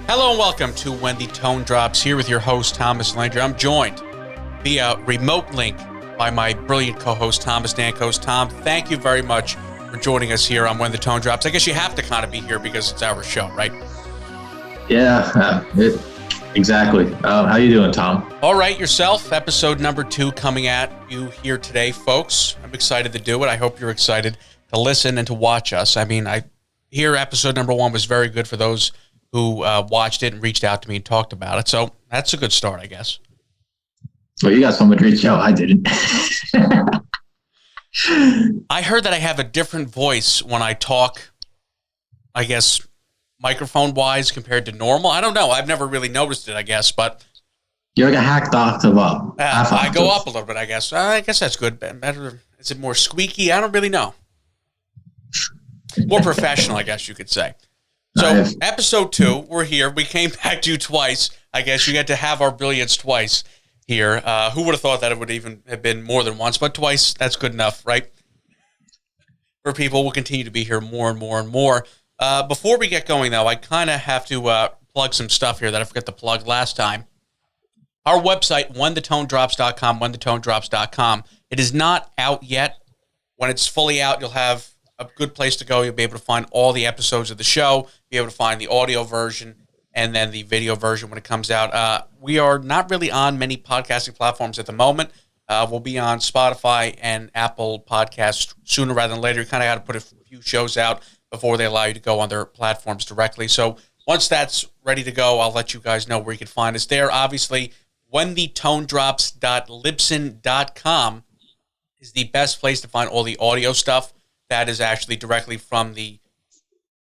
Hello and welcome to When the Tone Drops, here with your host, Thomas Landry. I'm joined via remote link by my brilliant co-host, Thomas Dankos. Tom, thank you very much for joining us here on When the Tone Drops. I guess you have to kind of be here because it's our show, right? Yeah, exactly. How you doing, Tom? All right, yourself. Episode number 2 coming at you here today, folks. I'm excited to do it. I hope you're excited to listen and to watch us. I mean, I hear episode number 1 was very good for those who watched it and reached out to me and talked about it. So that's a good start, I guess. Well, you got someone to reach out. I didn't. I heard that I have a different voice when I talk, I guess, microphone-wise compared to normal. I don't know. I've never really noticed it, I guess, but... You're like a hacked octave up. I go up a little bit, I guess. I guess that's good. Better. Is it more squeaky? I don't really know. More professional, I guess you could say. So, episode 2, we're here. We came back to you twice. I guess you get to have our brilliance twice here. Who would have thought that it would even have been more than once? But twice, that's good enough, right? For people, we'll continue to be here more and more and more. Before we get going, though, I kind of have to plug some stuff here that I forgot to plug last time. Our website, whenthetonedrops.com, whenthetonedrops.com. It is not out yet. When it's fully out, you'll have a good place to go. You'll be able to find all the episodes of the show, be able to find the audio version, and then the video version when it comes out. We are not really on many podcasting platforms at the moment. We'll be on Spotify and Apple Podcasts sooner rather than later. You kind of got to put a few shows out before they allow you to go on their platforms directly. So once that's ready to go, I'll let you guys know where you can find us there. Obviously, whenthetonedrops.libsyn.com is the best place to find all the audio stuff. That is actually directly from the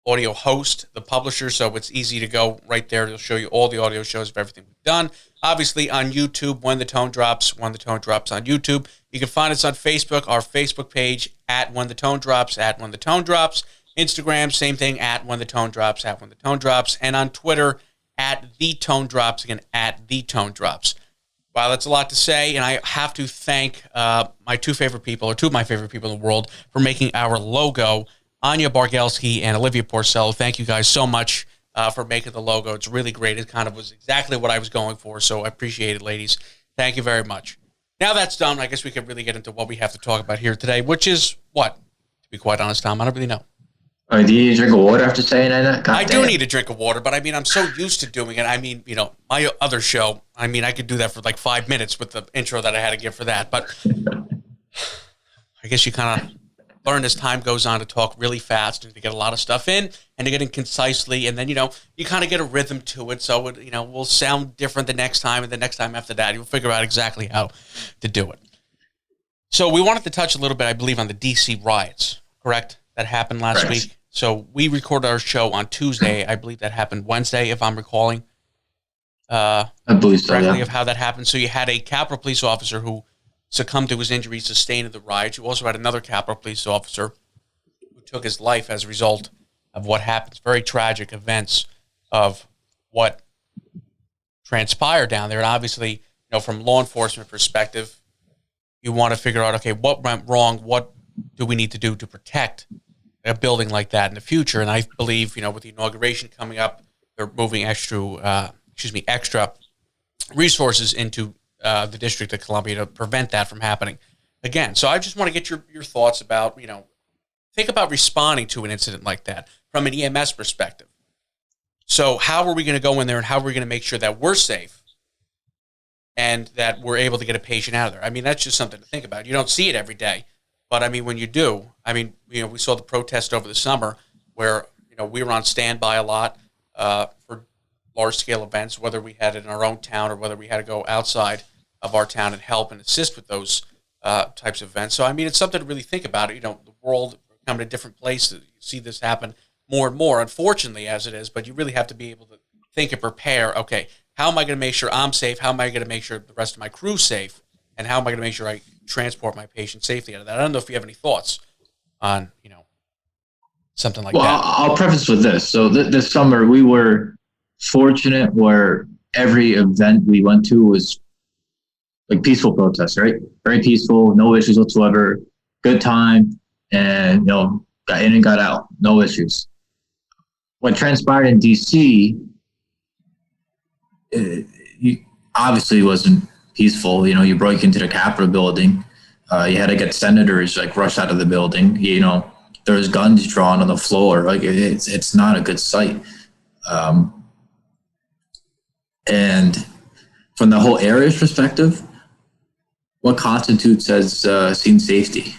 audio host, the publisher, so it's easy to go right there. It'll show you all the audio shows of everything we've done. Obviously on YouTube, When the Tone Drops, When the Tone Drops on YouTube. You can find us on Facebook, our Facebook page, at When the Tone Drops, at When the Tone Drops. Instagram, same thing, at When the Tone Drops, at When the Tone Drops. And on Twitter, at The Tone Drops, again, at The Tone Drops. Wow, that's a lot to say, and I have to thank my two of my favorite people in the world for making our logo, Anya Bargelski and Olivia Porcello. Thank you guys so much for making the logo. It's really great. It kind of was exactly what I was going for, so I appreciate it, ladies. Thank you very much. Now that's done, I guess we could really get into what we have to talk about here today, which is what? To be quite honest, Tom, I don't really know. Do you need a drink of water after saying that? I do need a drink of water, but I mean, I'm so used to doing it. I mean, you know, my other show, I mean, I could do that for like 5 minutes with the intro that I had to give for that. But I guess you kind of learn as time goes on to talk really fast and to get a lot of stuff in and to get in concisely. And then, you know, you kind of get a rhythm to it. So, it, you know, will sound different the next time. And the next time after that, you'll figure out exactly how to do it. So we wanted to touch a little bit, I believe, on the D.C. riots, correct? That happened last week. So we recorded our show on Tuesday. I believe that happened Wednesday, if I'm recalling. I believe so, correctly, yeah. of how that happened. So you had a Capitol Police officer who succumbed to his injuries sustained in the riot. You also had another Capitol Police officer who took his life as a result of what happens. Very tragic events of what transpired down there. And obviously, you know, from law enforcement perspective, you want to figure out, okay, what went wrong? What do we need to do to protect a building like that in the future? And I believe, you know, with the inauguration coming up, they're moving extra resources into the District of Columbia to prevent that from happening again. So I just want to get your thoughts about, you know, think about responding to an incident like that from an EMS perspective. So how are we going to go in there and how are we going to make sure that we're safe and that we're able to get a patient out of there? I mean, that's just something to think about. You don't see it every day. But, I mean, when you do, I mean, you know, we saw the protest over the summer where, you know, we were on standby a lot for large-scale events, whether we had it in our own town or whether we had to go outside of our town and help and assist with those types of events. So, I mean, it's something to really think about. You know, the world coming to different places. You see this happen more and more, unfortunately, as it is. But you really have to be able to think and prepare, okay, how am I going to make sure I'm safe? How am I going to make sure the rest of my crew's safe? And how am I going to make sure I transport my patient safely out of that? I don't know if you have any thoughts on, you know, something like that. Well, I'll preface with this. So this summer we were fortunate where every event we went to was like peaceful protests, right? Very peaceful, no issues whatsoever, good time, and, you know, got in and got out, no issues. What transpired in DC you obviously wasn't peaceful. You know, you broke into the Capitol building. You had to get senators like rush out of the building. You know, there's guns drawn on the floor. Like it's not a good sight. And from the whole area's perspective, what constitutes as scene safety?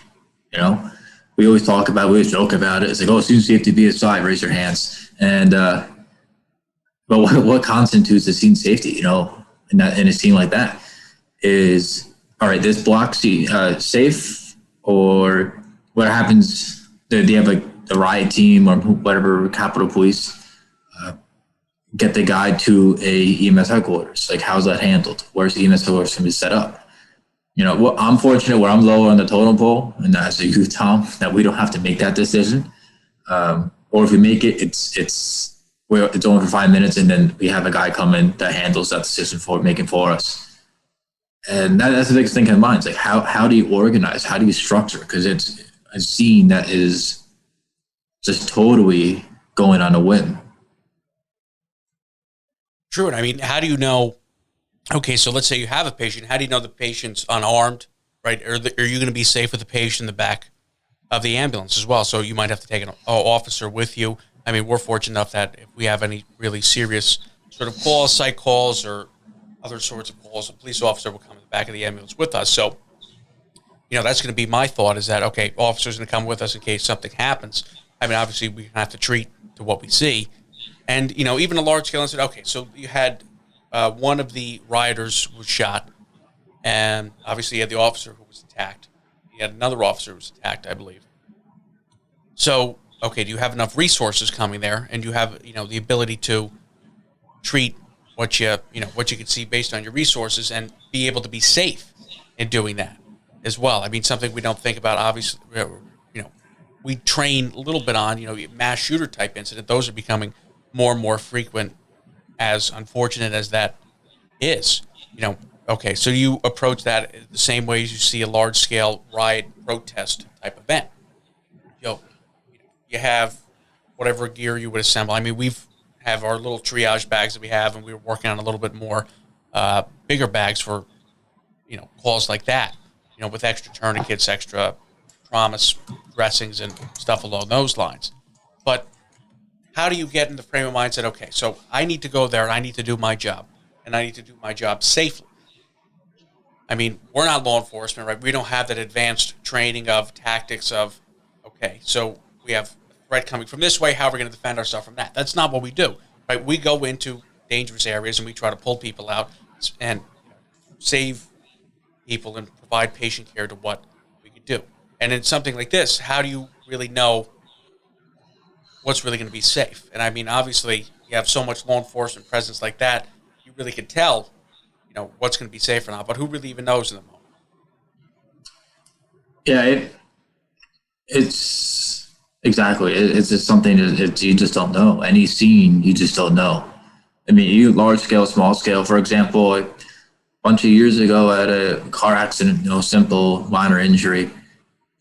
You know, we always joke about it. It's like, oh, scene safety be aside, raise your hands. And but what constitutes a scene safety? You know, in a scene like that is, all right, this block safe, or what happens? They have like the riot team or whatever, Capitol Police, get the guy to a EMS headquarters. Like, how's that handled? Where's the EMS headquarters going to be set up? You know, well, I'm fortunate where I'm lower on the totem pole, and as a youth, Tom, that we don't have to make that decision. Or if we make it, it's only for 5 minutes, and then we have a guy come in that handles that decision for us. And that's the biggest thing in mind. It's like, how do you organize? How do you structure? Because it's a scene that is just totally going on a whim. True. And I mean, how do you know? Okay, so let's say you have a patient. How do you know the patient's unarmed, right? Are you going to be safe with the patient in the back of the ambulance as well? So you might have to take an officer with you. I mean, we're fortunate enough that if we have any really serious sort of calls, psych calls, or other sorts of calls, a police officer will come in the back of the ambulance with us. So, you know, that's going to be my thought, is that, okay, officer's going to come with us in case something happens. I mean, obviously, we have to treat to what we see. And, you know, even a large-scale incident, okay, so you had one of the rioters was shot, and obviously you had the officer who was attacked. You had another officer who was attacked, I believe. So, okay, do you have enough resources coming there, and you have, you know, the ability to treat what you can see based on your resources and be able to be safe in doing that as well? I mean, something we don't think about, obviously, you know, we train a little bit on, you know, mass shooter type incident. Those are becoming more and more frequent, as unfortunate as that is. You know, okay, so you approach that the same way as you see a large-scale riot protest type event. You have whatever gear you would assemble. I mean, we've have our little triage bags that we have, and we were working on a little bit more bigger bags for, you know, calls like that, you know, with extra tourniquets, extra trauma dressings, and stuff along those lines. But how do you get in the frame of mindset, okay, so I need to go there, and I need to do my job, and I need to do my job safely? I mean, we're not law enforcement, right? We don't have that advanced training of tactics of, okay, so we have a threat coming from this way, how are we going to defend ourselves from that? That's not what we do, right? We go into dangerous areas, and we try to pull people out and save people and provide patient care to what we could do. And in something like this, how do you really know what's really going to be safe? And I mean, obviously, you have so much law enforcement presence like that, you really could tell, you know, what's going to be safe or not. But who really even knows in the moment? Yeah, it's exactly. It's just something that you just don't know. Any scene, you just don't know. I mean, you large scale, small scale. For example, a bunch of years ago, at a car accident, you know, simple minor injury,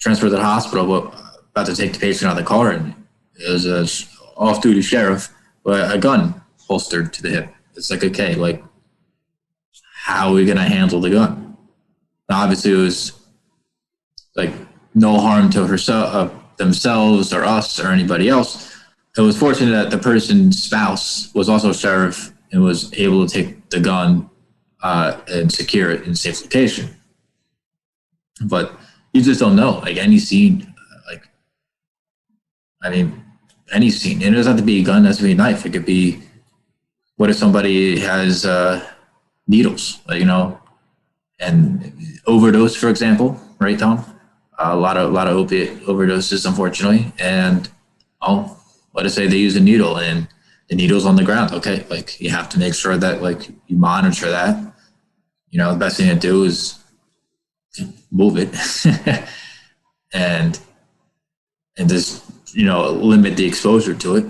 transferred to the hospital, but about to take the patient out of the car, and it was a off-duty sheriff with a gun holstered to the hip. It's like, okay, like, how are we going to handle the gun? Now, obviously, it was like no harm to herself, themselves or us or anybody else. It was fortunate that the person's spouse was also a sheriff and was able to take the gun and secure it in a safe location. But you just don't know. Like, any scene, any scene. And it doesn't have to be a gun, it has to be a knife. It could be, what if somebody has needles, you know, and overdose, for example, right, Tom? A lot of opiate overdoses, unfortunately. And let us say they use a needle and the needle's on the ground. Okay, like, you have to make sure that, like, you monitor that. You know, the best thing to do is move it and just, you know, limit the exposure to it.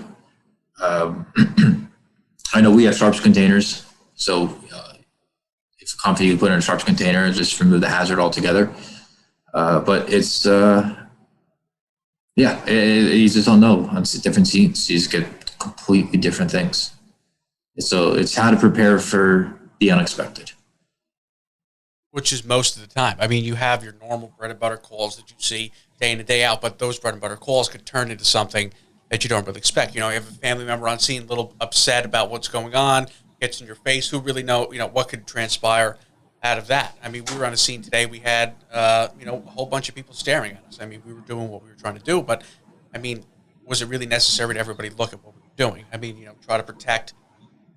I know we have sharps containers, so if comfy, you put in a sharps container and just remove the hazard altogether. But it's, you just don't know. On different scenes, you just get completely different things. So it's how to prepare for the unexpected. Which is most of the time. I mean, you have your normal bread and butter calls that you see day in and day out, but those bread and butter calls could turn into something that you don't really expect. You know, you have a family member on scene a little upset about what's going on, gets in your face. Who really know, what could transpire out of that? I mean, we were on a scene today. We had, a whole bunch of people staring at us. I mean, we were doing what we were trying to do, but, I mean, was it really necessary to everybody look at what we were doing? I mean, try to protect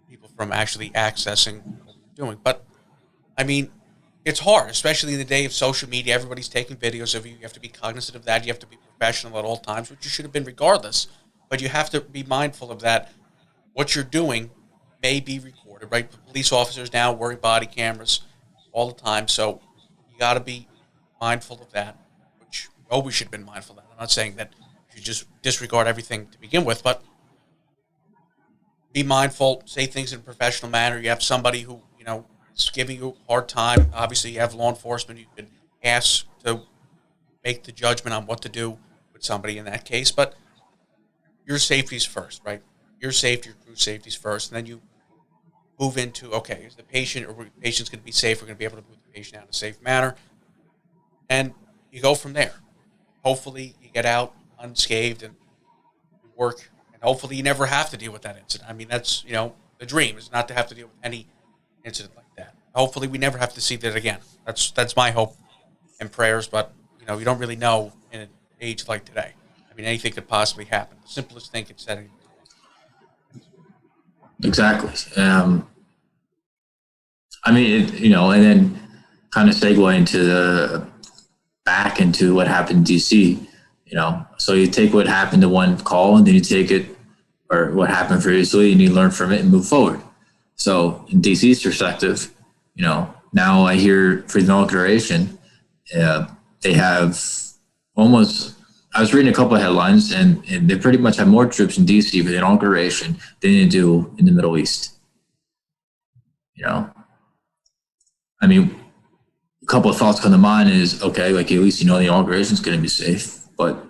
people from actually accessing what we were doing. But, I mean, it's hard, especially in the day of social media. Everybody's taking videos of you. You have to be cognizant of that. You have to be professional at all times, which you should have been regardless. But you have to be mindful of that. What you're doing may be recorded, right? Police officers now wearing body cameras all the time. So you got to be mindful of that, which you always should have been mindful of that. I'm not saying that you should just disregard everything to begin with, but be mindful, say things in a professional manner. You have somebody who, is giving you a hard time. Obviously, you have law enforcement. You can ask to make the judgment on what to do with somebody in that case. But your safety's first, right? Your safety, your crew safety's first. And then you move into, okay, is the patient or the patient's going to be safe? We're going to be able to move the patient out in a safe manner. And you go from there. Hopefully, you get out unscathed and work. And hopefully, you never have to deal with that incident. I mean, that's, the dream is not to have to deal with any incident like that. Hopefully, we never have to see that again. That's my hope and prayers. But you don't really know in an age like today. I mean, anything could possibly happen. The simplest thing could set anything. Exactly. I mean, and then kind of segue back into what happened in DC. So you take what happened to one call, and then you take it, or what happened previously, and you learn from it and move forward. So in DC's perspective, now I hear for the inauguration, they have almost, I was reading a couple of headlines, and they pretty much have more troops in DC for the inauguration than they do in the Middle East. I mean, a couple of thoughts come to mind is, okay, like at least the inauguration is going to be safe, but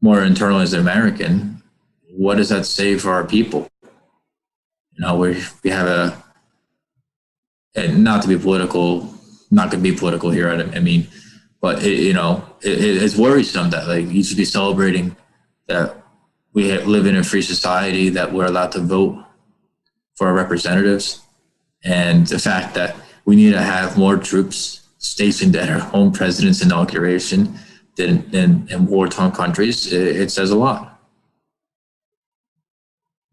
more internally as an American, what does that say for our people? We have and not to be political, not going to be political here. I mean, but it's worrisome that you should be celebrating that we live in a free society, that we're allowed to vote for our representatives, and the fact that we need to have more troops stationed at our own president's inauguration than in war-torn countries. It says a lot.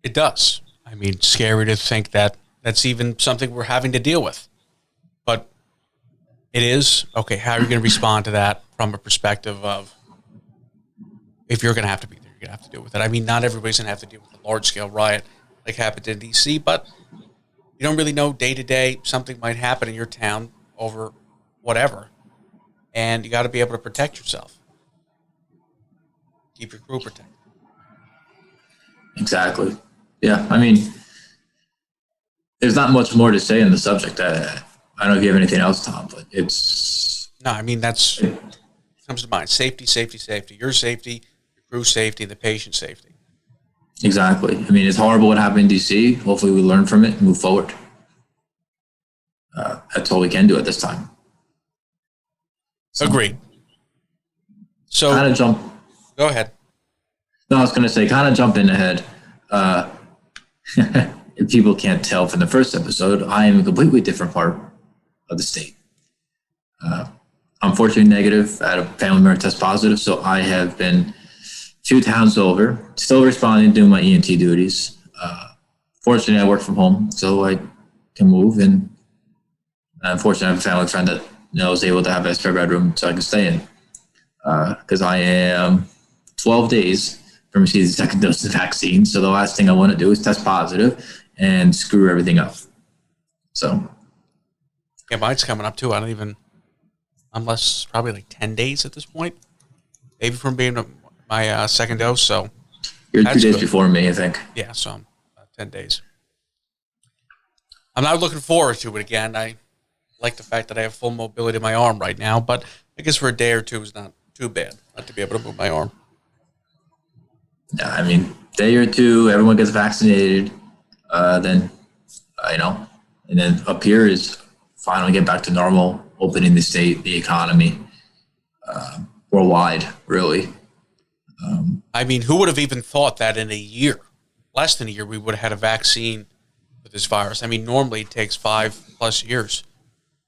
It does. I mean, scary to think that that's even something we're having to deal with. But it is. Okay, how are you going to respond to that from a perspective of, if you're going to have to be there, you're going to have to deal with it. I mean, not everybody's going to have to deal with a large-scale riot like happened in D.C., but you don't really know day to day. Something might happen in your town over whatever, and you got to be able to protect yourself. Keep your crew protected. Exactly. Yeah, I mean, there's not much more to say on the subject. I don't know if you have anything else, Tom, but it's... No, I mean, that's comes to mind. Safety, safety, safety. Your safety, your crew safety, the patient safety. Exactly. I mean, it's horrible what happened in D.C. Hopefully we learn from it and move forward. That's all we can do at this time. So, agreed. So, kind of jump... Go ahead. No, I was going to say, kind of jumping ahead. If people can't tell from the first episode, I am a completely different part of the state. Unfortunately negative. I had a family member test positive, so I have been 2 towns over, still responding, doing my ENT duties. Fortunately, I work from home, so I can move. And unfortunately, I have a family friend that was able to have a spare bedroom so I can stay in. Because I am 12 days from receiving the second dose of the vaccine. So the last thing I want to do is test positive and screw everything up. So. Yeah, mine's coming up too. I don't even, unless probably like 10 days at this point. Maybe from being my second dose. So. You're 2 days before me, I think. Yeah, so I'm 10 days. I'm not looking forward to it again. I like the fact that I have full mobility in my arm right now, but I guess for a day or two is not too bad not to be able to move my arm. Yeah, I mean, day or two, everyone gets vaccinated, then and then up here is finally get back to normal, opening the state, the economy, worldwide, really. I mean, who would have even thought that in a year, less than a year, we would have had a vaccine for this virus? I mean, normally it takes 5+ years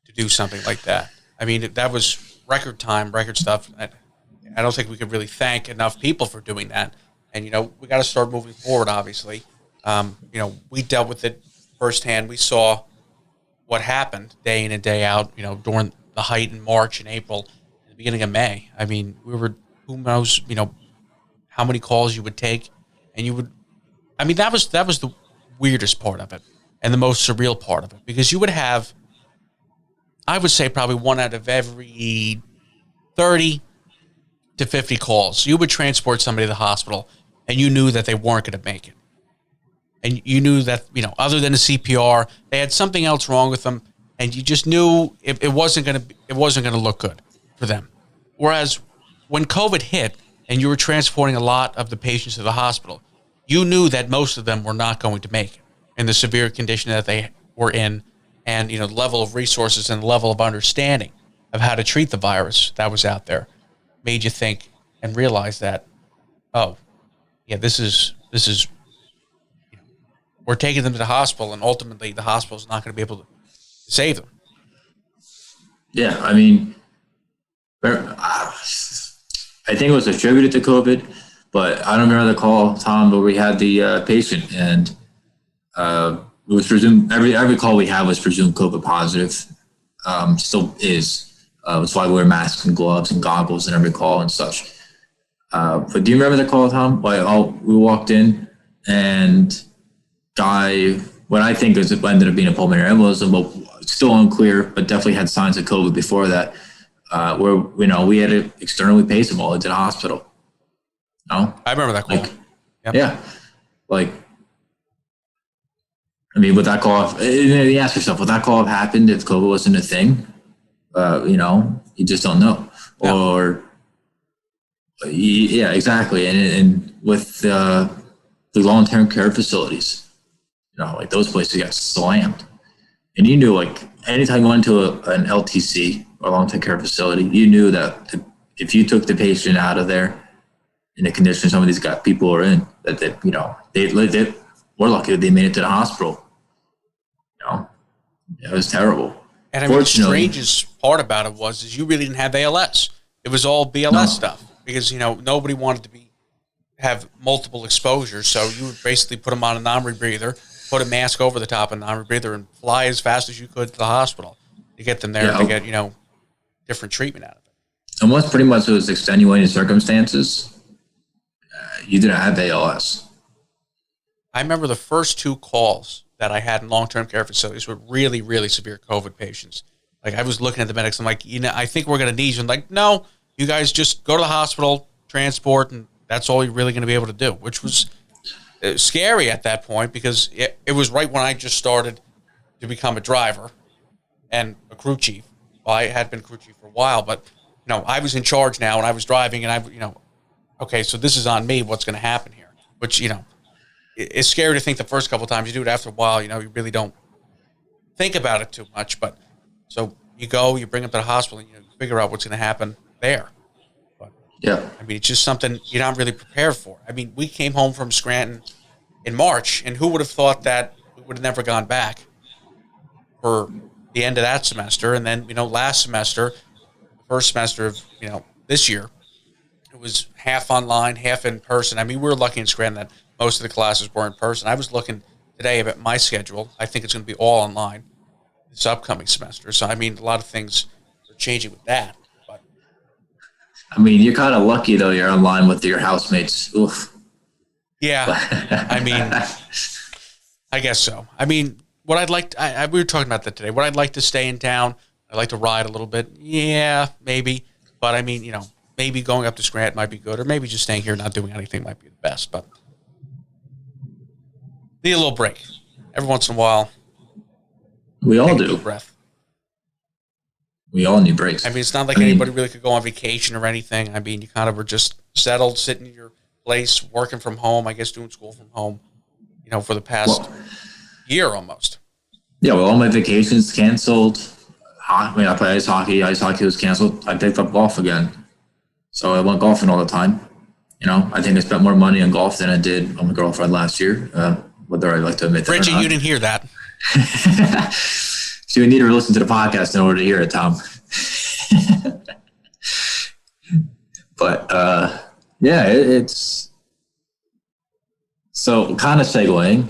to do something like that. I mean, that was record time, record stuff. I don't think we could really thank enough people for doing that. And, we got to start moving forward, obviously. We dealt with it firsthand. We saw what happened day in and day out, during the height in March and April, and the beginning of May. I mean, who knows, how many calls you would take, and that was the weirdest part of it and the most surreal part of it, because you would have, I would say, probably 1 out of every 30 to 50 calls. You would transport somebody to the hospital, and you knew that they weren't going to make it. And you knew that, other than a CPR, they had something else wrong with them, and you just knew it wasn't going to look good for them. Whereas when COVID hit and you were transporting a lot of the patients to the hospital, you knew that most of them were not going to make it in the severe condition that they were in, and the level of resources and the level of understanding of how to treat the virus that was out there made you think and realize that, oh, yeah, this is we're taking them to the hospital, and ultimately the hospital is not going to be able to save them. Yeah, I mean, I think it was attributed to COVID, but I don't remember the call, Tom, where we had the patient, and it was presumed, every call we had was presumed COVID positive. Still is. That's why we wear masks and gloves and goggles in every call and such. But do you remember the call, Tom? We walked in, and guy, what I think is it ended up being a pulmonary embolism, but still unclear, but definitely had signs of COVID before that, where, we had to externally pace him all into the hospital. No? I remember that call. Yep. Yeah. Would that call have, you ask yourself, would that call have happened if COVID wasn't a thing? You just don't know. Yeah. Or, yeah, exactly. And with the long-term care facilities, those places got slammed. And you knew, anytime you went to an LTC or long-term care facility, you knew that if you took the patient out of there in the condition some of these people are in, that they were lucky that they made it to the hospital. It was terrible. And the strangest part about it is you really didn't have ALS. It was all BLS stuff, because nobody wanted to have multiple exposures, so you would basically put them on a non-rebreather, put a mask over the top of a non-rebreather, and fly as fast as you could to the hospital to get them there to get different treatment out of it. And once pretty much it was extenuating circumstances, you didn't have ALS. I remember the first 2 calls that I had in long-term care facilities were really, really severe COVID patients. I was looking at the medics, I'm like, I think we're going to need you. And no, you guys just go to the hospital, transport, and that's all you're really going to be able to do, which was scary at that point, because it was right when I just started to become a driver and a crew chief. Well, I had been crew chief for a while, but, I was in charge now, and I was driving, and okay, so this is on me, what's going to happen here? Which, it's scary to think the first couple of times. You do it after a while, you really don't think about it too much. But so you go, you bring them to the hospital, and you figure out what's going to happen there. But yeah, it's just something you're not really prepared for. We came home from Scranton in March, and who would have thought that we would have never gone back for the end of that semester? And then, last semester, the first semester of, this year, it was half online, half in person. We were lucky in Scranton that most of the classes were in person. I was looking today at my schedule. I think it's going to be all online this upcoming semester. So, a lot of things are changing with that. But you're kind of lucky, though. You're online with your housemates. Oof. Yeah. I guess so. What I'd like we were talking about that today. What I'd like to stay in town. I'd like to ride a little bit. Yeah, maybe. But, maybe going up to Scranton might be good, or maybe just staying here not doing anything might be the best. But need a little break every once in a while. We all do. Breath. We all need breaks. It's not like anybody really could go on vacation or anything. You kind of were just settled, sitting in your place, working from home, I guess doing school from home, for the past year almost. Yeah, well, all my vacations canceled. I mean, I play ice hockey. Ice hockey was canceled. I picked up golf again. So I went golfing all the time. I think I spent more money on golf than I did on my girlfriend last year, whether I like to admit that Richie, or not. you didn't hear that. So you need to listen to the podcast in order to hear it, Tom. But yeah, it's so kind of segueing.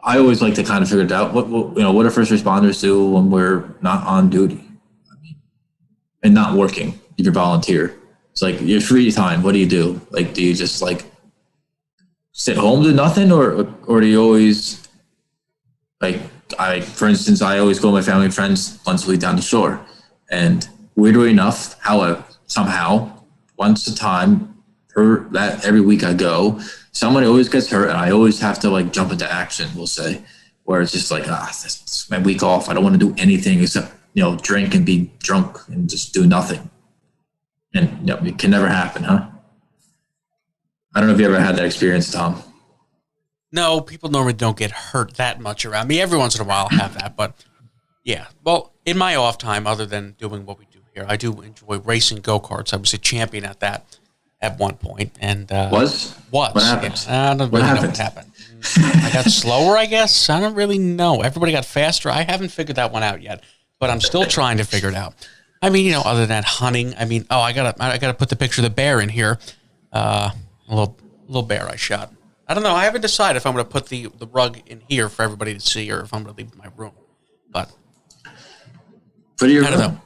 I always like to kind of figure it out. What what do first responders do when we're not on duty and not working? If you're volunteer, it's like your free time. What do you do? Like, do you just like sit home, do nothing, or do you always like? For instance, I always go with my family and friends once a week down the shore, and weirdly enough, however, somehow once a time every week I go, someone always gets hurt, and I always have to like jump into action. We'll say, where it's just like, this is my week off. I don't want to do anything except drink and be drunk and just do nothing. And it can never happen, huh? I don't know if you ever had that experience, Tom. No, people normally don't get hurt that much around me. Every once in a while I'll have that, but yeah. Well, in my off time, other than doing what we do here, I do enjoy racing go-karts. I was a champion at that at one point, and was what happened? Yeah, I don't really know what happened. I got slower, I guess. I don't really know. Everybody got faster. I haven't figured that one out yet, but I'm still trying to figure it out. I mean, other than hunting, I mean, I gotta put the picture of the bear in here. A little bear I shot. I don't know. I haven't decided if I'm going to put the rug in here for everybody to see or if I'm going to leave it in my room. But I don't know.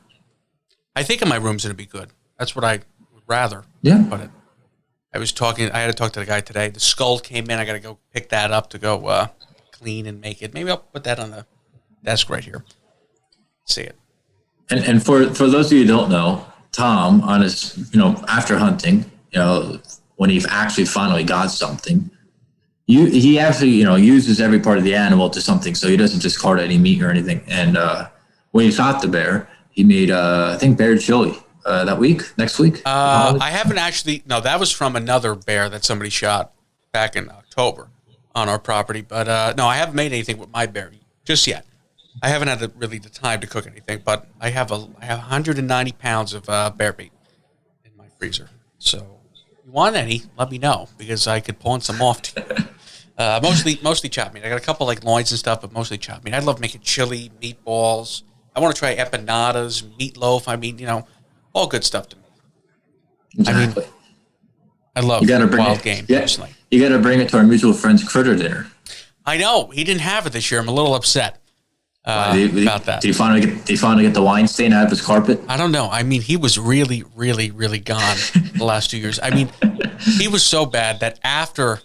I think in my room's going to be good. That's what I would rather. Yeah. Put it. I had to talk to the guy today. The skull came in. I got to go pick that up to go clean and make it. Maybe I'll put that on the desk right here. See it. And for those of you who don't know, Tom, on his, after hunting, when he actually finally got something, he actually, uses every part of the animal to something, so he doesn't just cart any meat or anything. And when he shot the bear, he made, I think, bear chili next week. I haven't actually, no, that was from another bear that somebody shot back in October on our property. But no, I haven't made anything with my bear just yet. I haven't had the time to cook anything, but I have 190 pounds of bear meat in my freezer. So if you want any, let me know, because I could pawn some off to you. Mostly chopped meat. I got a couple like loins and stuff, but mostly chopped meat. I love making chili, meatballs. I want to try empanadas, meatloaf. I mean, all good stuff to me. Exactly. I love wild game. Yeah, personally. You got to bring it to our mutual friend's critter dinner. I know. He didn't have it this year. I'm a little upset about that. Did he finally get the wine stain out of his carpet? I don't know. I mean, he was really, really, really gone the last 2 years. I mean, he was so bad that after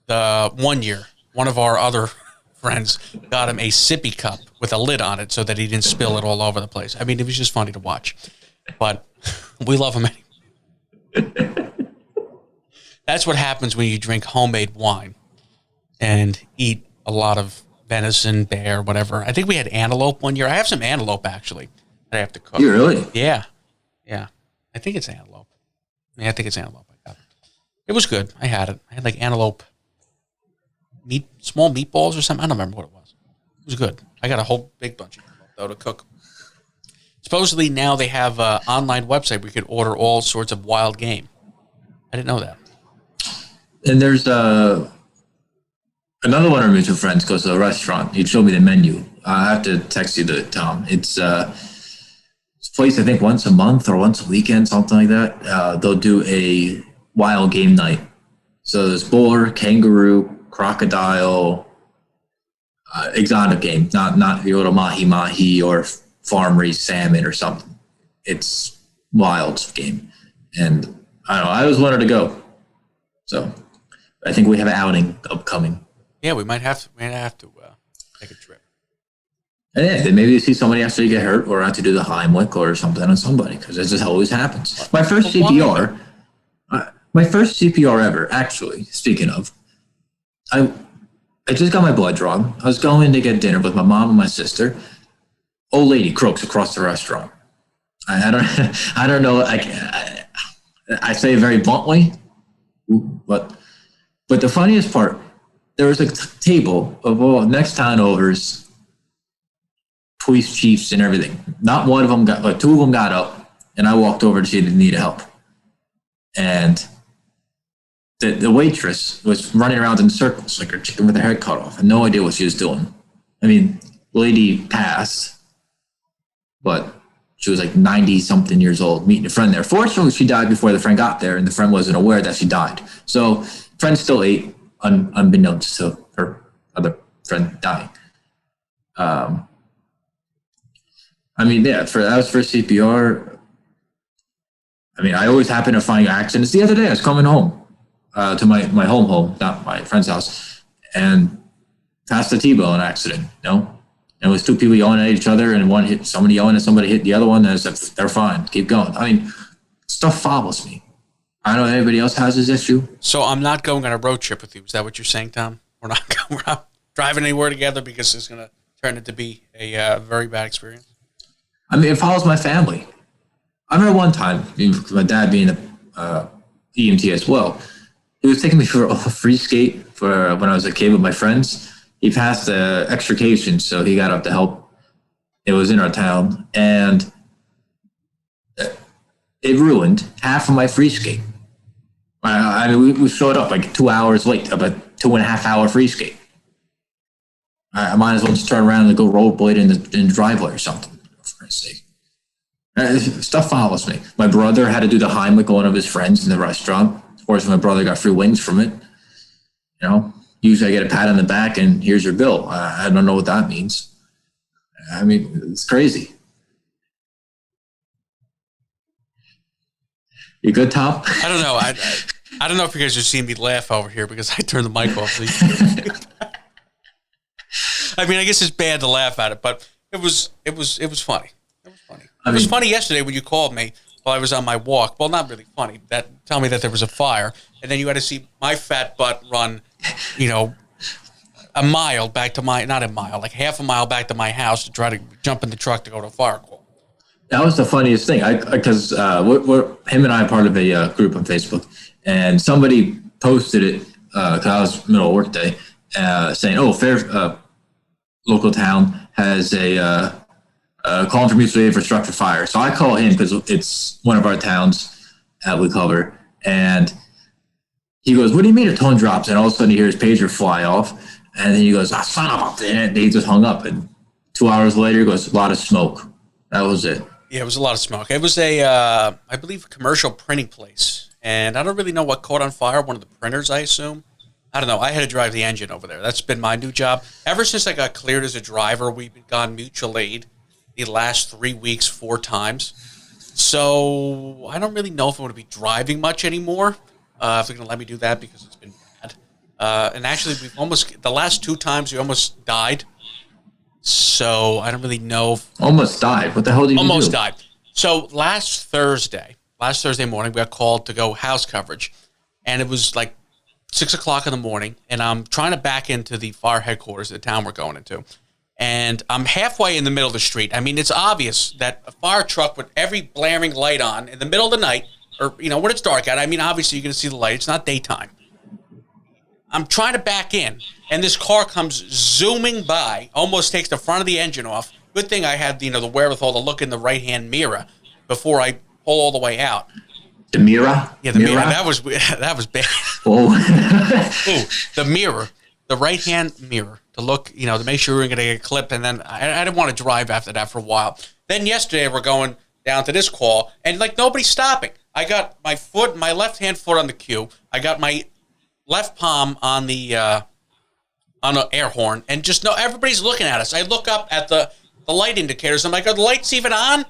the 1 year, one of our other friends got him a sippy cup with a lid on it so that he didn't spill it all over the place. I mean, it was just funny to watch. But we love him anyway. That's what happens when you drink homemade wine and eat a lot of venison, bear, whatever. I think we had antelope 1 year. I have some antelope, actually, that I have to cook. You really? Yeah. I think it's antelope. I think it's antelope. I got it. It was good. I had it. I had like antelope small meatballs or something. I don't remember what it was. It was good. I got a whole big bunch of antelope, though, to cook. Supposedly now they have an online website where you could order all sorts of wild game. I didn't know that. And there's another one of our mutual friends goes to a restaurant. He showed me the menu. I have to text you to Tom. It's a place, I think, once a month or once a weekend, something like that. They'll do a wild game night. So there's boar, kangaroo, crocodile, exotic game, not your little mahi-mahi or farm-raised salmon or something. It's wild game. And I don't know, I always wanted to go. So I think we have an outing upcoming. Yeah, we might have to take a trip. And yeah, then maybe you see somebody after you get hurt or have to do the Heimlich or something on somebody, because this just always happens. My first CPR ever, actually, speaking of, I just got my blood drawn. I was going to get dinner with my mom and my sister. Old lady croaks across the restaurant. I don't know. I say it very bluntly, but the funniest part, there was a table of all next town overs, police chiefs and everything. Not one of them two of them got up, and I walked over to see if they needed help. And the waitress was running around in circles like her chicken with her head cut off. I had no idea what she was doing. I mean, lady passed, but she was like 90-something years old, meeting a friend there. Fortunately, she died before the friend got there, and the friend wasn't aware that she died. So friend still ate, unbeknownst to her other friend dying. I mean, yeah, that was for CPR. I mean, I always happen to find accidents. The other day, I was coming home to my home, not my friend's house, and passed a T-bone accident, And it was two people yelling at each other, and one hit somebody yelling at somebody, hit the other one, and I said, they're fine, keep going. I mean, stuff follows me. I don't know if anybody else has this issue. So I'm not going on a road trip with you. Is that what you're saying, Tom? We're not driving anywhere together because it's going to turn it to be a very bad experience? I mean, it follows my family. I remember one time, my dad being a EMT as well, he was taking me for a free skate for when I was a kid with my friends. He passed the extrication, so he got up to help. It was in our town, and it ruined half of my free skate. I mean, we showed up like 2 hours late of a 2.5 hour free skate. I might as well just turn around and go rollerblade in the driveway or something, for Christ's sake. Stuff follows me. My brother had to do the Heimlich with one of his friends in the restaurant. Of course, my brother got free wings from it. Usually I get a pat on the back and here's your bill. I don't know what that means. I mean, it's crazy. You good, Tom? I don't know. I don't know if you guys are seeing me laugh over here because I turned the mic off. I mean, I guess it's bad to laugh at it, but it was funny. It was funny. It was funny yesterday when you called me while I was on my walk. Well, not really funny. Tell me that there was a fire, and then you had to see my fat butt run, a mile back to not a mile, like half a mile back to my house to try to jump in the truck to go to a fire call. That was the funniest thing, because him and I are part of a group on Facebook, and somebody posted it because I was middle of work day, saying, "Oh, fair local town has a calling for mutual aid for structure fire." So I call him because it's one of our towns that we cover, and he goes, "What do you mean a tone drops?" And all of a sudden, he hears pager fly off, and then he goes, "Son of a," and he just hung up. And 2 hours later, he goes, "A lot of smoke." That was it. Yeah, it was a lot of smoke. It was I believe, a commercial printing place. And I don't really know what caught on fire. One of the printers, I assume. I don't know. I had to drive the engine over there. That's been my new job. Ever since I got cleared as a driver, we've gone mutual aid the last 3 weeks 4 times. So I don't really know if I'm going to be driving much anymore. If they're going to let me do that because it's been bad. And actually, the last 2 times we almost died. So I don't really know. Almost died. What the hell did you do? Almost died. So last Thursday morning, we got called to go house coverage. And it was like 6 o'clock in the morning. And I'm trying to back into the fire headquarters of the town we're going into. And I'm halfway in the middle of the street. I mean, it's obvious that a fire truck with every blaring light on in the middle of the night, or, when it's dark out, I mean, obviously you're going to see the light. It's not daytime. I'm trying to back in, and this car comes zooming by, almost takes the front of the engine off. Good thing I had, the wherewithal to look in the right-hand mirror before I pull all the way out. The mirror? Yeah, the mirror. That was bad. Oh. Ooh, the mirror, the right-hand mirror, to look, to make sure we were going to get clipped, and then I didn't want to drive after that for a while. Then yesterday we're going down to this call, and nobody's stopping. I got my left-hand foot on the cue. I got my left palm on the air horn, and just everybody's looking at us. I look up at the light indicators. I'm like, are the lights even on?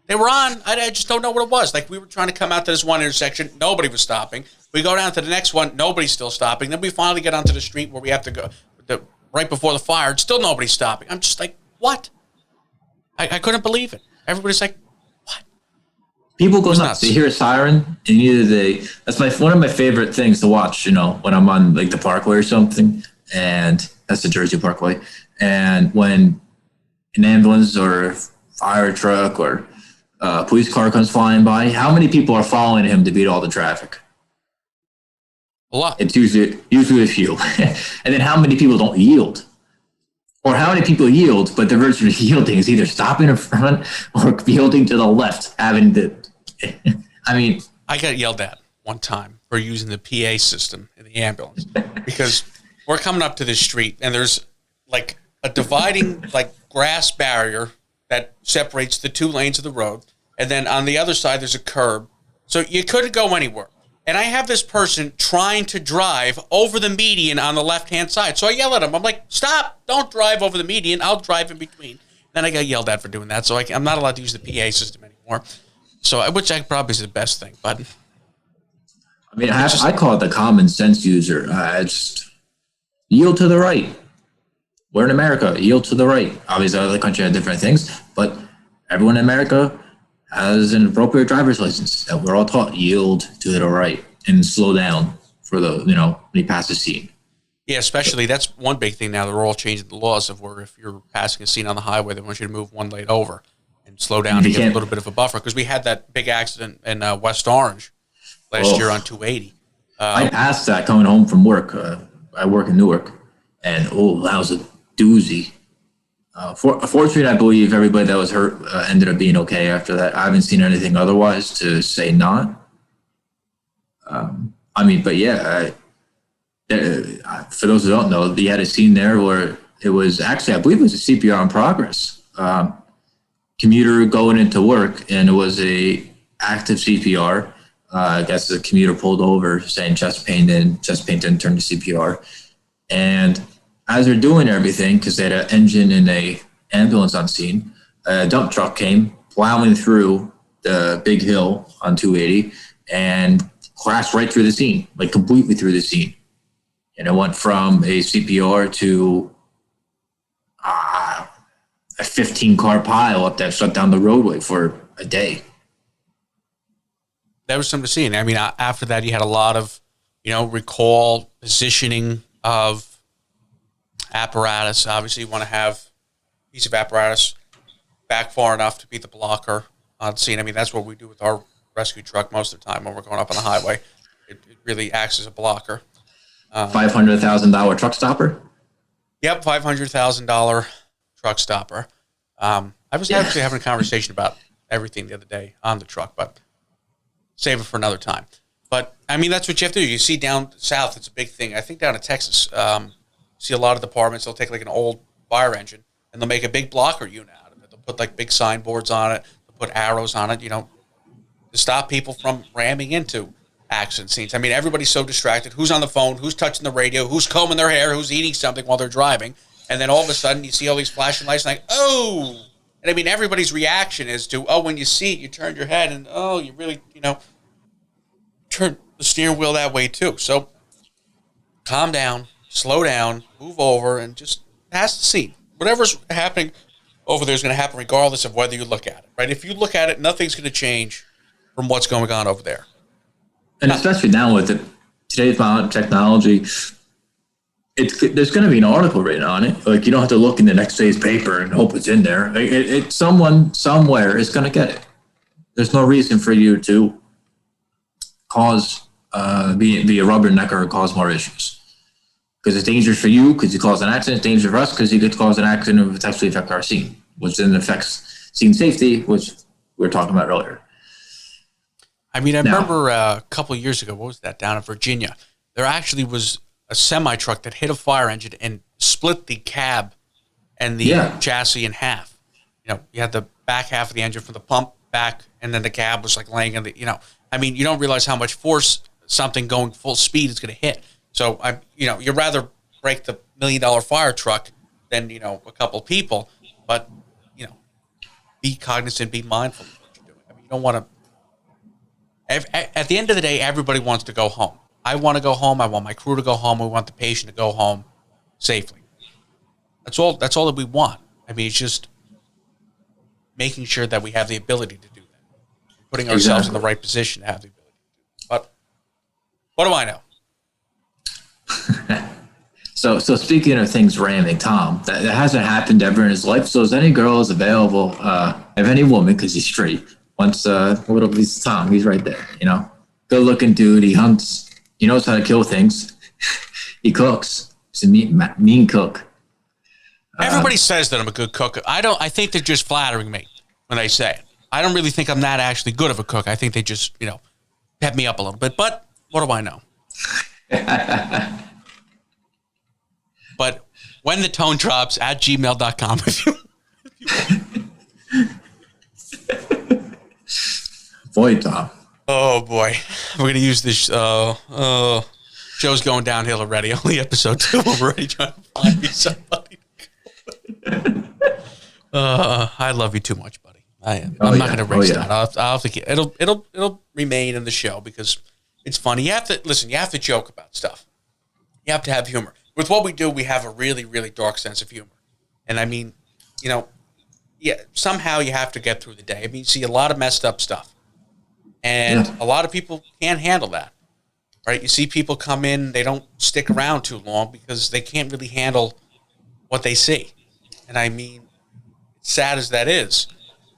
They were on. I just don't know what it was. We were trying to come out to this one intersection. Nobody was stopping. We go down to the next one. Nobody's still stopping. Then we finally get onto the street where we have to go right before the fire. And still nobody's stopping. I'm just like, what? I couldn't believe it. Everybody's like, what? People go nuts. They hear a siren, and that's one of my favorite things to watch, when I'm on the Parkway or something, and that's the Jersey Parkway. And when an ambulance or fire truck or police car comes flying by, how many people are following him to beat all the traffic? A lot. It's usually a few. And then how many people don't yield or how many people yield, but the version of yielding is either stopping in front or yielding to the left, having the. I mean, I got yelled at one time for using the PA system in the ambulance because we're coming up to this street and there's like a dividing like grass barrier that separates the two lanes of the road, and then on the other side there's a curb, so you couldn't go anywhere. And I have this person trying to drive over the median on the left-hand side. So I yell at him. I'm like, stop, don't drive over the median. I'll drive in between. Then I got yelled at for doing that. So I'm not allowed to use the PA system anymore. So, which I probably is the best thing. But I mean, I call it the common sense user. Just yield to the right. We're in America. Yield to the right. Obviously, other countries have different things. But everyone in America has an appropriate driver's license that we're all taught. Yield to the right and slow down for when you pass the scene. Yeah, especially that's one big thing now. They're all changing the laws of where if you're passing a scene on the highway, they want you to move one lane over and slow down to get a little bit of a buffer. Because we had that big accident in West Orange last year on 280. I passed that coming home from work. I work in Newark, and that was a doozy. Fortunately, I believe everybody that was hurt ended up being okay after that. I haven't seen anything otherwise to say not. But yeah, for those who don't know, they had a scene there where it was actually, I believe it was a CPR in progress. Commuter going into work, and it was a active CPR. I guess the commuter pulled over saying chest pain didn't turn to CPR. And as they're doing everything, because they had an engine and a ambulance on scene, a dump truck came plowing through the big hill on 280 and crashed right through the scene, like completely through the scene. And it went from a CPR to a 15-car pile up that shut down the roadway for a day. That was something to see. And I mean, after that, you had a lot of, recall, positioning of apparatus. Obviously, you want to have a piece of apparatus back far enough to beat the blocker on scene. I mean, that's what we do with our rescue truck most of the time when we're going up on the highway. It really acts as a blocker. $500,000 truck stopper? Yep, $500,000 truck stopper. I was actually having a conversation about everything the other day on the truck, but save it for another time. But, I mean, that's what you have to do. You see down south, it's a big thing. I think down in Texas, see a lot of departments, they'll take like an old fire engine and they'll make a big blocker unit out of it. They'll put like big signboards on it, they'll put arrows on it, to stop people from ramming into accident scenes. I mean, everybody's so distracted. Who's on the phone? Who's touching the radio? Who's combing their hair? Who's eating something while they're driving? And then all of a sudden you see all these flashing lights like, oh! And I mean, everybody's reaction is to, when you see it, you turn your head and, you really, turn the steering wheel that way too. So calm down, slow down, move over, and just pass the scene. Whatever's happening over there is going to happen regardless of whether you look at it, right? If you look at it, nothing's going to change from what's going on over there. And especially now with today's modern technology, there's going to be an article written on it. Like, you don't have to look in the next day's paper and hope it's in there. Someone somewhere is going to get it. There's no reason for you to be a rubbernecker or cause more issues. Because it's dangerous for you, because you cause an accident. It's dangerous for us, because you could cause an accident that would potentially affect our scene, which then affects scene safety, which we were talking about earlier. I mean, I remember a couple of years ago, what was that, down in Virginia? There actually was a semi-truck that hit a fire engine and split the cab and the chassis in half. You had the back half of the engine from the pump back, and then the cab was like laying in the, I mean, you don't realize how much force something going full speed is going to hit. So, you'd rather break the $1 million fire truck than, a couple of people. But, be cognizant, be mindful of what you're doing. I mean, you don't want to. At the end of the day, everybody wants to go home. I want to go home. I want my crew to go home. We want the patient to go home safely. That's all that we want. I mean, it's just making sure that we have the ability to do that. Putting ourselves in the right position to have the ability to do that. But what do I know? So speaking of things ramming, Tom, that hasn't happened ever in his life. So if any girl is available, if any woman, because he's straight, wants a little piece of Tom, he's right there, Good looking dude. He hunts. He knows how to kill things. He cooks. He's a mean cook. Everybody says that I'm a good cook. I think they're just flattering me when they say it. I don't really think I'm that actually good of a cook. I think they just, pep me up a little bit. But what do I know? But when the tone drops at gmail.com. Boy, Tom. Oh, boy. We're going to use this. Show's going downhill already. Only episode 2. We're already trying to find me somebody. I love you too much, buddy. I'm not going to erase that. I'll have to keep, it'll remain in the show because it's funny. You have to joke about stuff. You have to have humor. With what we do, we have a really, really dark sense of humor. And I mean, somehow you have to get through the day. I mean, you see a lot of messed up stuff. And a lot of people can't handle that, right? You see people come in, they don't stick around too long because they can't really handle what they see. And I mean, sad as that is,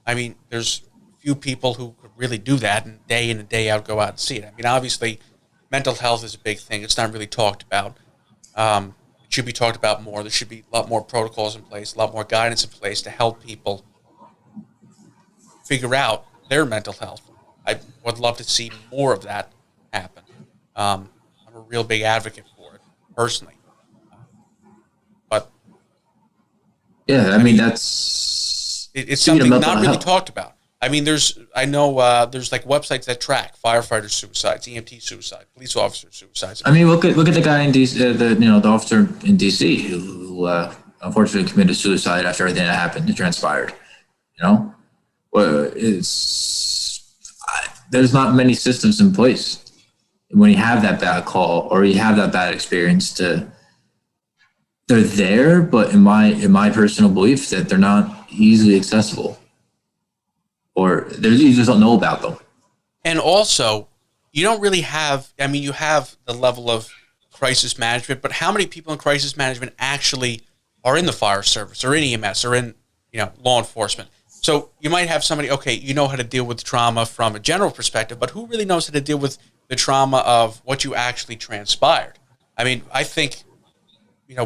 I mean, there's few people who could really do that and day in and day out go out and see it. I mean, obviously, mental health is a big thing. It's not really talked about. It should be talked about more. There should be a lot more protocols in place, a lot more guidance in place to help people figure out their mental health. I would love to see more of that happen. I'm a real big advocate for it, personally. But I mean that's it's something not really talked about. I mean, there's like websites that track firefighter suicides, EMT suicide, police officer suicides. I mean, look at the guy in DC, the officer in DC who unfortunately committed suicide after everything that happened, it transpired. Well, there's not many systems in place when you have that bad call or you have that bad experience. They're there, but in my personal belief that they're not easily accessible, or you just don't know about them. And also, you don't really have. I mean, you have the level of crisis management, but how many people in crisis management actually are in the fire service or in EMS or in law enforcement? So you might have somebody, okay, you know how to deal with trauma from a general perspective, but who really knows how to deal with the trauma of what you actually transpired? I mean, I think,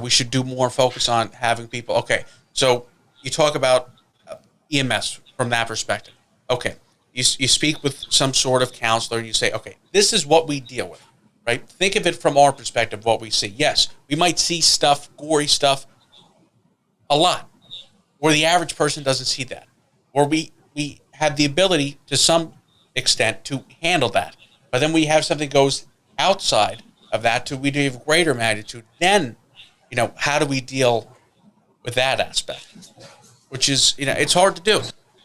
we should do more focus on having people, okay, so you talk about EMS from that perspective. Okay, you speak with some sort of counselor and you say, okay, this is what we deal with, right? Think of it from our perspective, what we see. Yes, we might see stuff, gory stuff, a lot, where the average person doesn't see that. Or we have the ability to some extent to handle that. But then we have something that goes outside of that to we have greater magnitude. Then, how do we deal with that aspect? Which is, it's hard to do.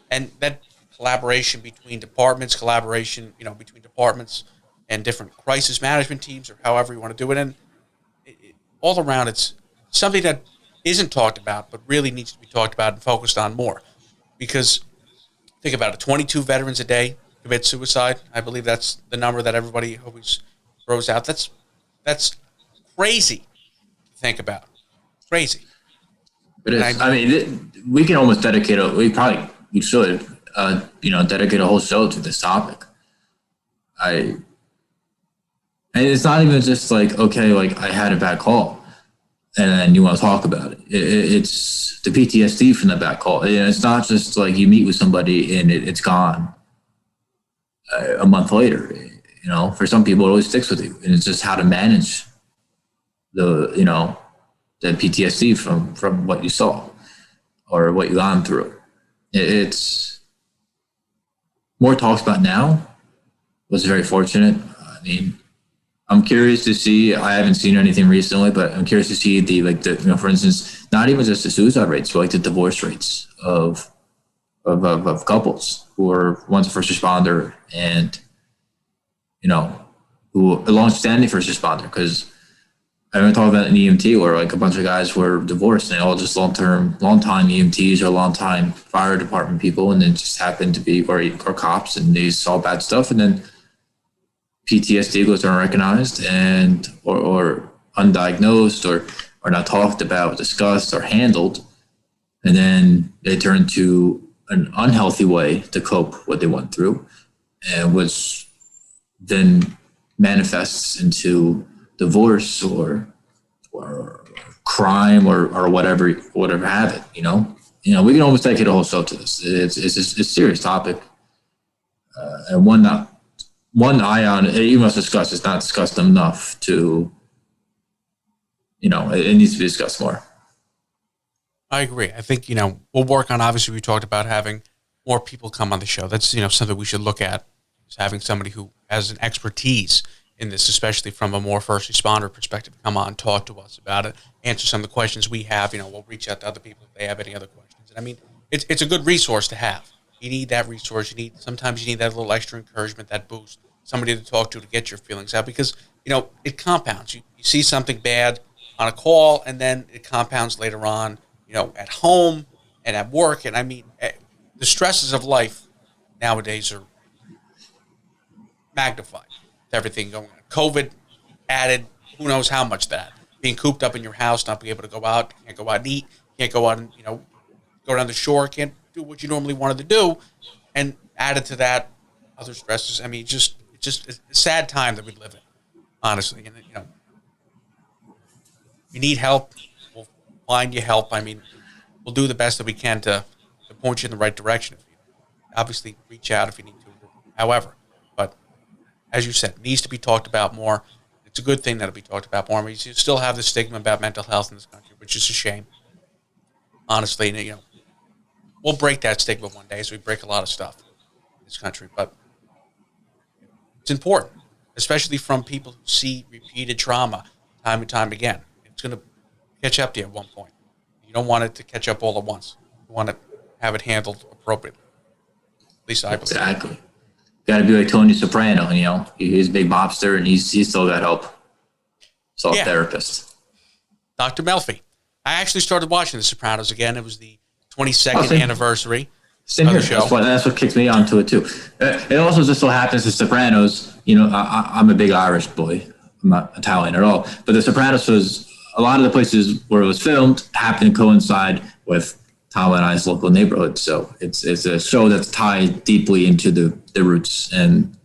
And that collaboration between departments, between departments and different crisis management teams or however you want to do it. And all around, it's something that isn't talked about, but really needs to be talked about and focused on more. Because think about it, 22 veterans a day commit suicide. I believe that's the number that everybody always throws out. That's crazy to think about. Crazy. It is. I mean, we can almost dedicate we should dedicate a whole show to this topic. And it's not even just like, okay, like I had a bad call and then you want to talk about it. It's the PTSD from the bad call. It's not just like you meet with somebody and it's gone a month later. For some people, it always sticks with you. And it's just how to manage the PTSD from what you saw or what you've gone through. It's more talks about now. Was very fortunate. I mean, I'm curious to see. I haven't seen anything recently, but I'm curious to see for instance, not even just the suicide rates, but like the divorce rates of couples who are one's a first responder and who a long-standing first responder. Because I remember talking about an EMT where like a bunch of guys were divorced and they all just long-time EMTs or long-time fire department people, and then just happened to be or cops, and they saw bad stuff, and then PTSD goes unrecognized and or undiagnosed or not talked about, discussed, or handled, and then they turn to an unhealthy way to cope what they went through, and which then manifests into divorce or crime or whatever have it. We can almost take it a whole show to this. It's a serious topic, and one Ion you must discuss is not discussed enough to. It needs to be discussed more. I agree. I think, we'll work on, obviously, we talked about having more people come on the show. That's, something we should look at, is having somebody who has an expertise in this, especially from a more first responder perspective, come on, talk to us about it, answer some of the questions we have. We'll reach out to other people if they have any other questions. And I mean, it's a good resource to have. You need that resource. Sometimes you need that little extra encouragement, that boost, somebody to talk to get your feelings out, because, it compounds. You see something bad on a call, and then it compounds later on, at home and at work. And I mean, the stresses of life nowadays are magnified. Everything going on. COVID added who knows how much that. Being cooped up in your house, not being able to go out, can't go out and eat, can't go out and, go down the shore, can't do what you normally wanted to do. And added to that, other stresses. I mean, it's just a sad time that we live in, honestly. And, you need help, we'll find you help. I mean, we'll do the best that we can to point you in the right direction. Obviously, reach out if you need to. However, but as you said, it needs to be talked about more. It's a good thing that it'll be talked about more. I mean, you still have the stigma about mental health in this country, which is a shame. Honestly, we'll break that stigma one day, as we break a lot of stuff in this country. But it's important, especially from people who see repeated trauma time and time again. It's going to catch up to you at one point. You don't want it to catch up all at once. You want to have it handled appropriately. At least I believe. Exactly. Got to be like Tony Soprano, he's a big mobster, and he's still got help. So a therapist. Dr. Melfi. I actually started watching The Sopranos again. It was the 22nd anniversary of the show. That's what kicks me onto it too. It also just so happens The Sopranos. I'm a big Irish boy. I'm not Italian at all. But The Sopranos was. A lot of the places where it was filmed happened to coincide with Tom and I's local neighborhood. So it's a show that's tied deeply into the roots. And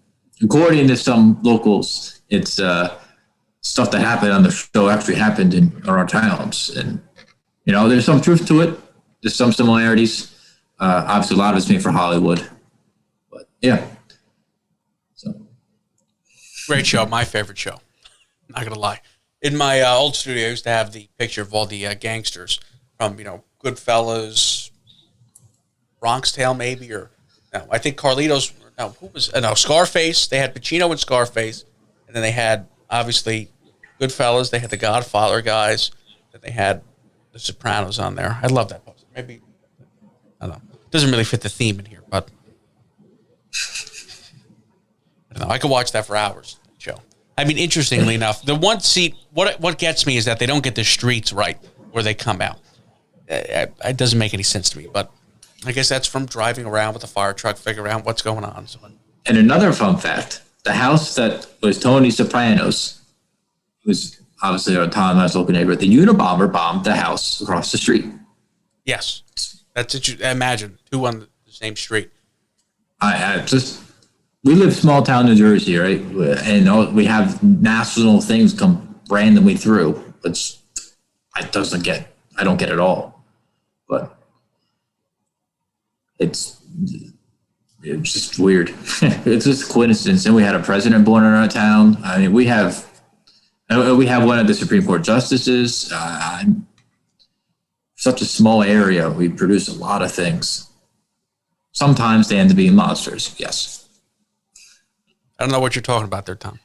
according to some locals, it's stuff that happened on the show actually happened in our towns. And, there's some truth to it. There's some similarities. Obviously, a lot of it's made for Hollywood. But, yeah. So. Great show. My favorite show. Not going to lie. In my old studio, I used to have the picture of all the gangsters from, Goodfellas, Bronx Tale maybe, or no, I think Carlitos. No, Scarface. They had Pacino and Scarface, and then they had obviously Goodfellas. They had the Godfather guys. Then they had the Sopranos on there. I love that poster. Maybe I don't know. It doesn't really fit the theme in here, but I don't know. I could watch that for hours. Show. I mean, interestingly enough, the one seat, what gets me is that they don't get the streets right where they come out. It doesn't make any sense to me, but I guess that's from driving around with a fire truck, figuring out what's going on. So, and another fun fact, the house that was Tony Soprano's, was obviously our Tom and I's local neighbor, the Unabomber bombed the house across the street. Yes. That's it. Imagine, two on the same street. We live small town New Jersey, right? And we have national things come randomly through, which I don't get at all. But it's just weird. It's just a coincidence. And we had a president born in our town. I mean, we have one of the Supreme Court justices. Such a small area, we produce a lot of things. Sometimes they end up being monsters, yes. I don't know what you're talking about there, Tom.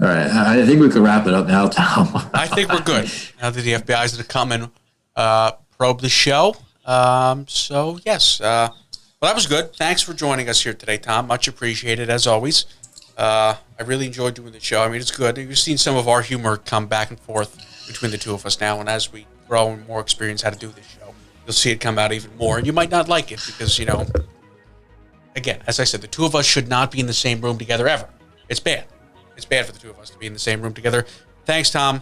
All right. I think we could wrap it up now, Tom. I think we're good. Now that the FBI is going to come and probe the show. So, yes. Well, that was good. Thanks for joining us here today, Tom. Much appreciated, as always. I really enjoyed doing the show. I mean, it's good. You've seen some of our humor come back and forth between the two of us now, and as we grow and more experience how to do this show, you'll see it come out even more. And you might not like it because, again, as I said, the two of us should not be in the same room together ever. It's bad. It's bad for the two of us to be in the same room together. Thanks, Tom.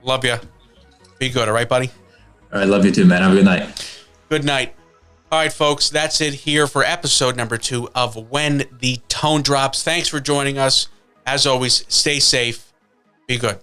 Love you. Be good, all right, buddy? All right, love you too, man. Have a good night. Good night. All right, folks, that's it here for episode number 2 of When the Tone Drops. Thanks for joining us. As always, stay safe. Be good.